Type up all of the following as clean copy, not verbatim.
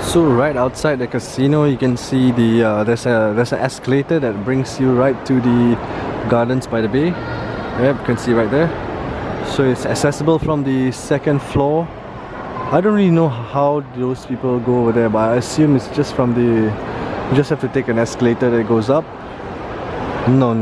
So right outside the casino, you can see the there's an escalator that brings you right to the Gardens by the Bay. Yep, you can see right there. So it's accessible from the second floor. I don't really know how those people go over there, but I assume it's just from the... You just have to take an escalator that goes up. No.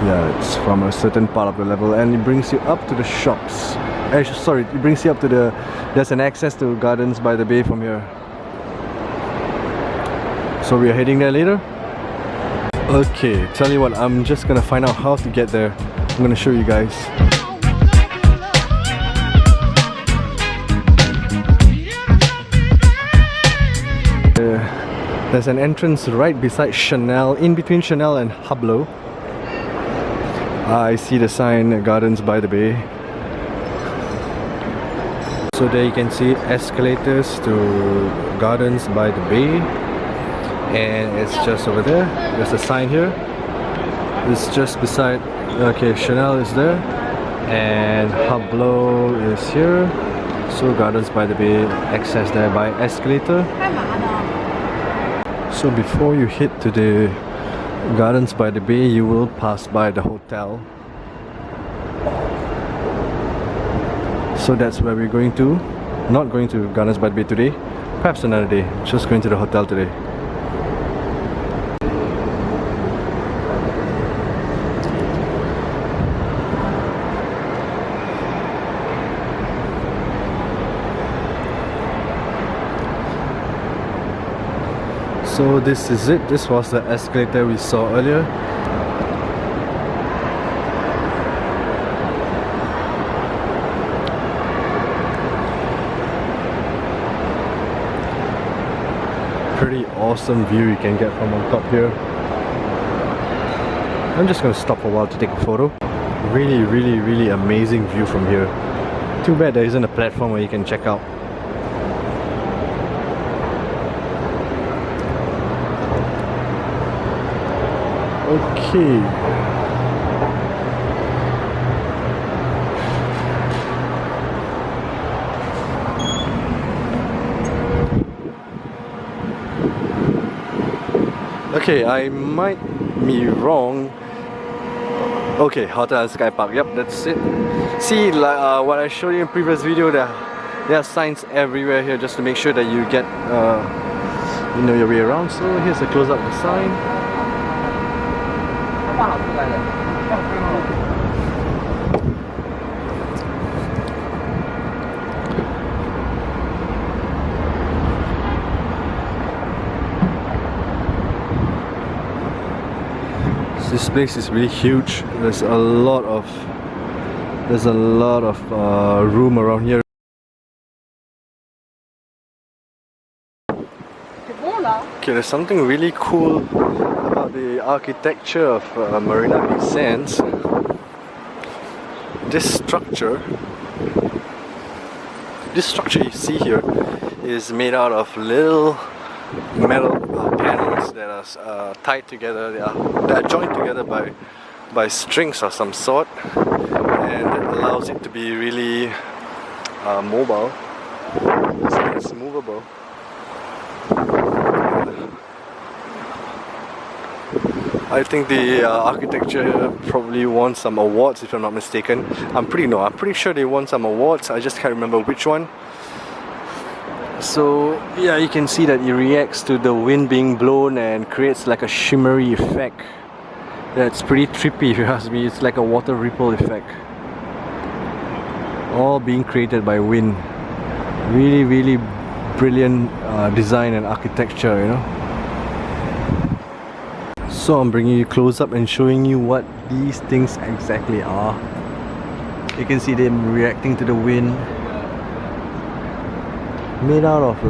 Yeah, it's from a certain part of the level, and it brings you up to the shops. Sorry, it brings you up to the... There's an access to Gardens by the Bay from here. So we are heading there later. Okay, tell you what, I'm just gonna find out how to get there. I'm gonna show you guys. There's an entrance right beside Chanel, in between Chanel and Hublot. I see the sign, Gardens by the Bay. So there you can see escalators to Gardens by the Bay, and it's just over there. There's a sign here. It's just beside. Okay, Chanel is there, and Hublot is here. So Gardens by the Bay, access there by escalator. So before you head to the Gardens by the Bay, you will pass by the hotel. So that's where we're going to. Not going to Gardens by the Bay today, perhaps another day. Just going to the hotel today. So this is it. This was the escalator we saw earlier. Pretty awesome view you can get from on top here. I'm just gonna stop for a while to take a photo. Really amazing view from here. Too bad there isn't a platform where you can check out. Okay. Okay, I might be wrong. Okay, Hotel Sky Park. Yep, that's it. See, like what I showed you in previous video, there are signs everywhere here just to make sure that you get you know your way around. So here's a close up of the sign. This place is really huge. There's a lot of room around here. Okay, there's something really cool about the architecture of Marina Bay Sands. This structure you see here is made out of little metal panels that are tied together. They are joined together by strings of some sort, and it allows it to be really mobile. So it's movable. I think the architecture here probably won some awards, if I'm not mistaken. I'm pretty sure they won some awards. I just can't remember which one. So yeah, you can see that it reacts to the wind being blown and creates like a shimmery effect. That's pretty trippy if you ask me. It's like a water ripple effect, all being created by wind. Really brilliant design and architecture, you know. So I'm bringing you close up and showing you what these things exactly are. You can see them reacting to the wind. Made out of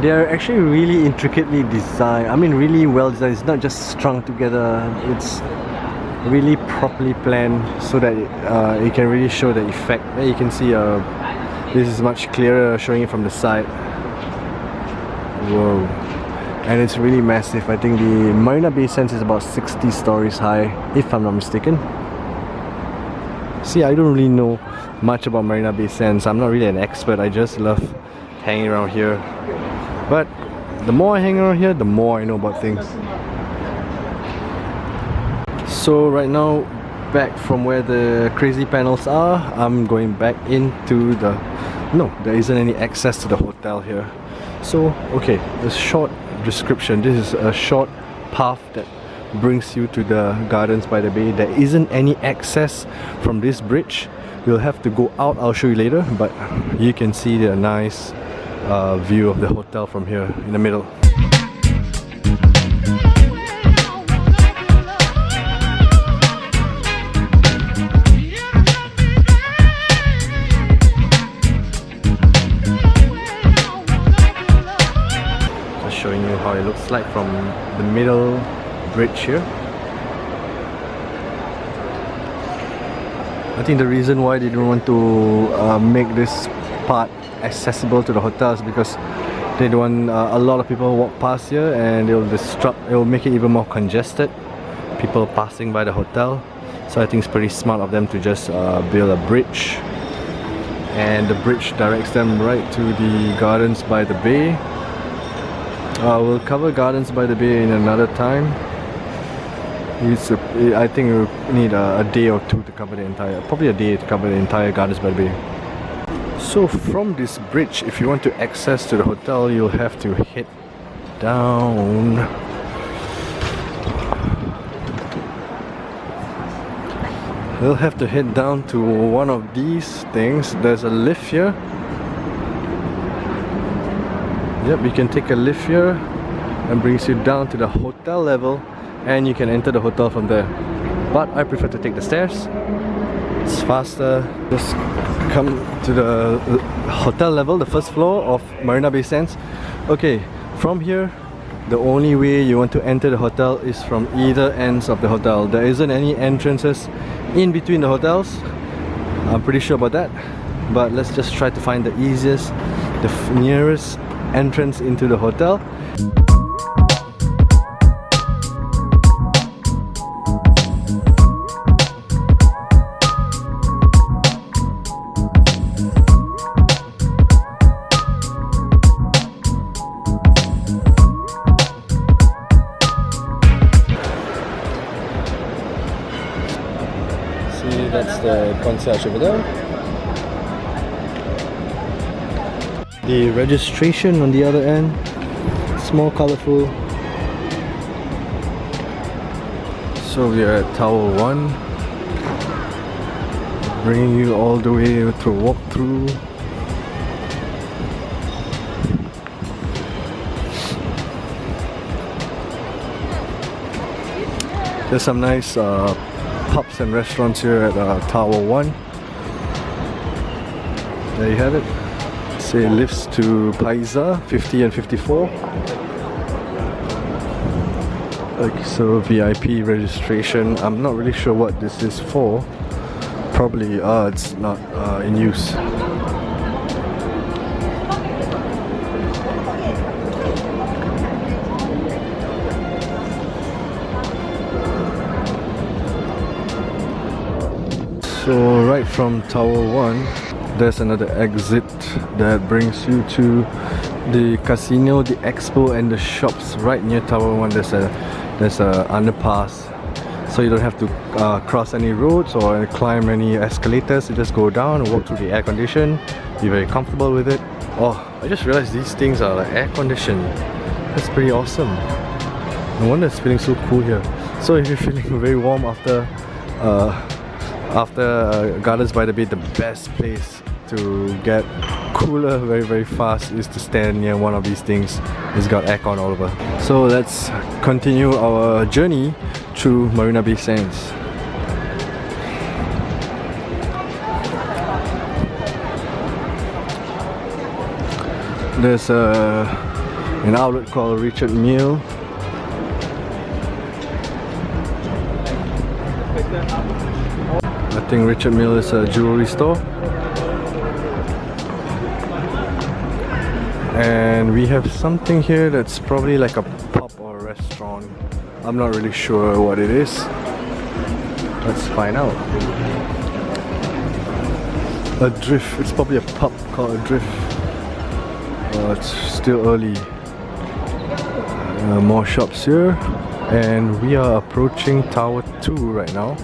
they're actually really intricately designed. I mean, really well designed. It's not just strung together. It's really properly planned so that it can really show the effect. There you can see this is much clearer showing it from the side. Whoa. And it's really massive. I think the Marina Bay Sands is about 60 stories high, if I'm not mistaken. See, I don't really know much about Marina Bay Sands. I'm not really an expert. I just love hanging around here. But the more I hang around here, the more I know about things. So right now, back from where the crazy panels are, I'm going back into the... No, there isn't any access to the hotel here. So, okay, the short description. This is a short path that brings you to the gardens by the bay. There isn't any access from this bridge. You'll have to go out. I'll show you later, but you can see the nice view of the hotel from here in the middle. Just showing you how it looks like from the middle bridge here. I think the reason why they didn't want to make this part accessible to the hotels because they don't want a lot of people walk past here, and it will make it even more congested, people passing by the hotel. So I think it's pretty smart of them to just build a bridge, and the bridge directs them right to the gardens by the bay. We'll cover gardens by the bay in another time. I think we need a day or two to cover the entire, probably a day to cover the entire gardens by the bay. So from this bridge, if you want to access to the hotel, you'll have to head down. You'll have to head down to one of these things. There's a lift here. Yep, you can take a lift here and brings you down to the hotel level, and you can enter the hotel from there. But I prefer to take the stairs. It's faster. Just come to the hotel level, the first floor of Marina Bay Sands. Okay, from here, the only way you want to enter the hotel is from either ends of the hotel. There isn't any entrances in between the hotels. I'm pretty sure about that. But let's just try to find the easiest, the nearest entrance into the hotel. That's the concierge over there. The registration on the other end, small, colorful. So we are at Tower 1, bringing you all the way to a walkthrough. There's some nice pubs and restaurants here at Tower 1. There you have it. Say lifts to Paisa 50 and 54. Okay, so VIP registration. I'm not really sure what this is for. Probably it's not in use. So right from Tower 1, there's another exit that brings you to the casino, the expo, and the shops right near Tower 1. There's a underpass, so you don't have to cross any roads or climb any escalators. You just go down and walk through the air condition. Be very comfortable with it. Oh, I just realized these things are like air conditioned. That's pretty awesome. No wonder it's feeling so cool here. So if you're feeling very warm after Gardens by the Bay, the best place to get cooler very fast is to stand near one of these things. It's got aircon all over. So let's continue our journey through Marina Bay Sands. There's an outlet called Richard Mille. I think Richard Mille is a jewelry store. And we have something here that's probably like a pub or a restaurant. I'm not really sure what it is. Let's find out. Adrift. It's probably a pub called Adrift. It's still early. More shops here, and we are approaching Tower 2 right now.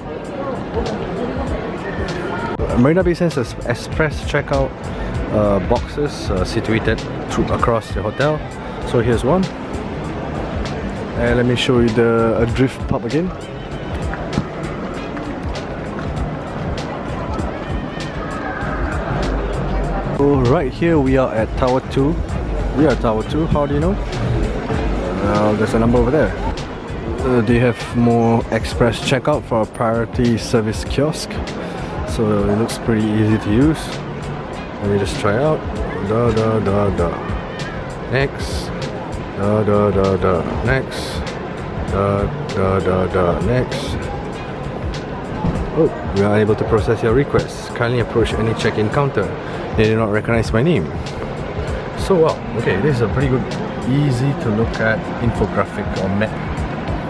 Marina Bay Sands has express checkout boxes situated across the hotel. So here's one, and let me show you the Adrift pub again. So right here we are at Tower 2. We are at Tower 2. How do you know? There's a number over there. They have more express checkout for a priority service kiosk, so it looks pretty easy to use. Let me just try out. Next. Next. Next. Oh, we are unable to process your request. Kindly approach any check-in counter. They do not recognize my name. So wow, okay, this is a pretty good, easy to look at infographic or map.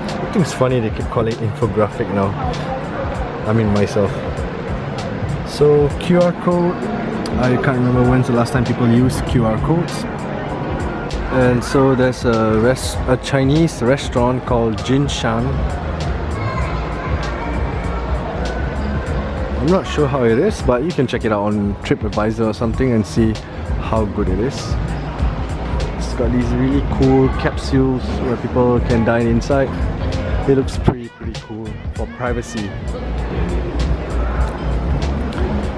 I think it's funny they keep calling it infographic now. I mean myself. So QR code, I can't remember when's the last time people used QR codes. And so there's a Chinese restaurant called Jinshan. I'm not sure how it is, but you can check it out on TripAdvisor or something and see how good it is. It's got these really cool capsules where people can dine inside. It looks pretty cool for privacy.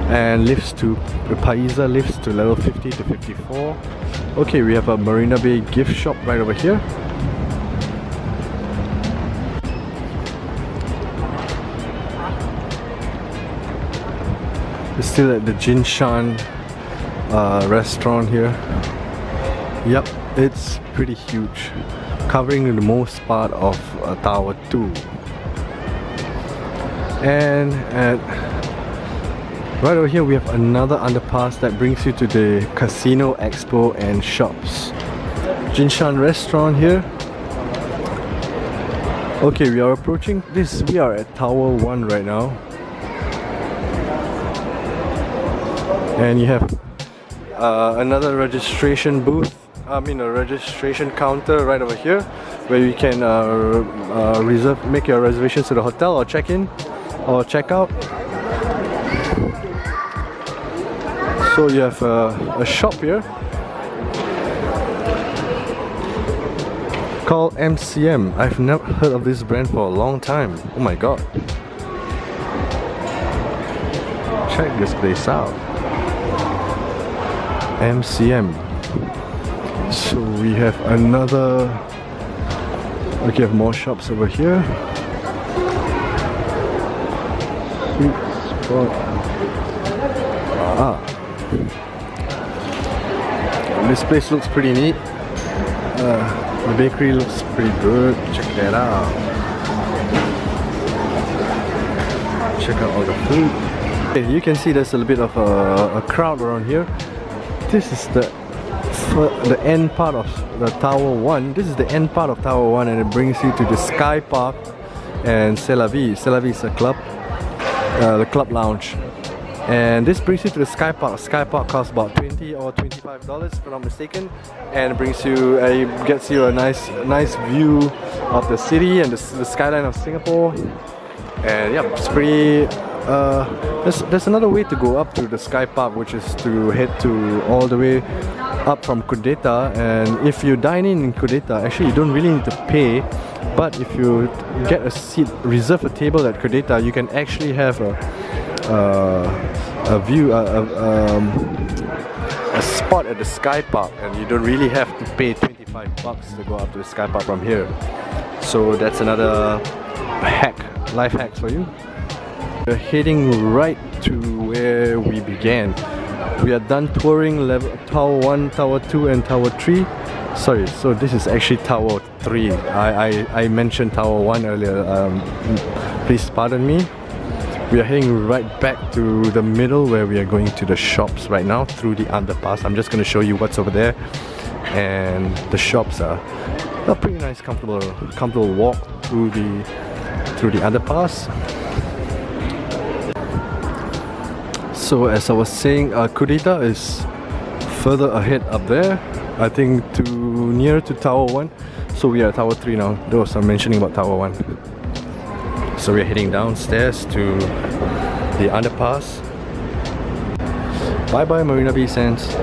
And lifts to Paisa lifts to level 50 to 54. Okay, we have a Marina Bay gift shop right over here. We're still at the Jinshan restaurant here. Yep, it's pretty huge, covering the most part of Tower 2. And right over here we have another underpass that brings you to the Casino Expo and shops. Jinshan restaurant here. Okay, we are approaching this. We are at Tower 1 right now. And you have another registration booth, a registration counter right over here, where you can make your reservations to the hotel or check in or check out. So you have a shop here called MCM. I've never heard of this brand for a long time. Oh my god. Check this place out. MCM. So we have another. Okay, have more shops over here. This place looks pretty neat. The bakery looks pretty good. Check that out. Check out all the food. Okay, you can see there's a little bit of a crowd around here. This is the end part of the Tower 1. This is the end part of Tower 1, and it brings you to the Sky Park and C'est La Vie. C'est La Vie is a club, the club lounge. And this brings you to the Sky Park. Sky Park costs about $20 or $25 if I'm not mistaken, and it brings you, gets you a nice view of the city and the skyline of Singapore. And yeah, it's pretty. There's another way to go up to the Sky Park, which is to head to all the way up from Kudeta. And if you dine in Kudeta, actually you don't really need to pay, but if you get a seat, reserve a table at Kudeta, you can actually have a view, a spot at the Sky Park, and you don't really have to pay $25 to go up to the Sky Park from here. So that's another life hack for you. We're heading right to where we began. We are done touring Tower 1, Tower 2 and Tower 3. Sorry, so this is actually Tower 3. I mentioned Tower 1 earlier. Please pardon me. We are heading right back to the middle where we are going to the shops right now through the underpass. I'm just going to show you what's over there. And the shops are a pretty nice, comfortable walk through the underpass. So as I was saying, Kudeta is further ahead up there. I think to near to Tower 1. So we are at Tower 3 now. Those are mentioning about Tower 1. So we're heading downstairs to the Underpass. Bye bye Marina Bay Sands.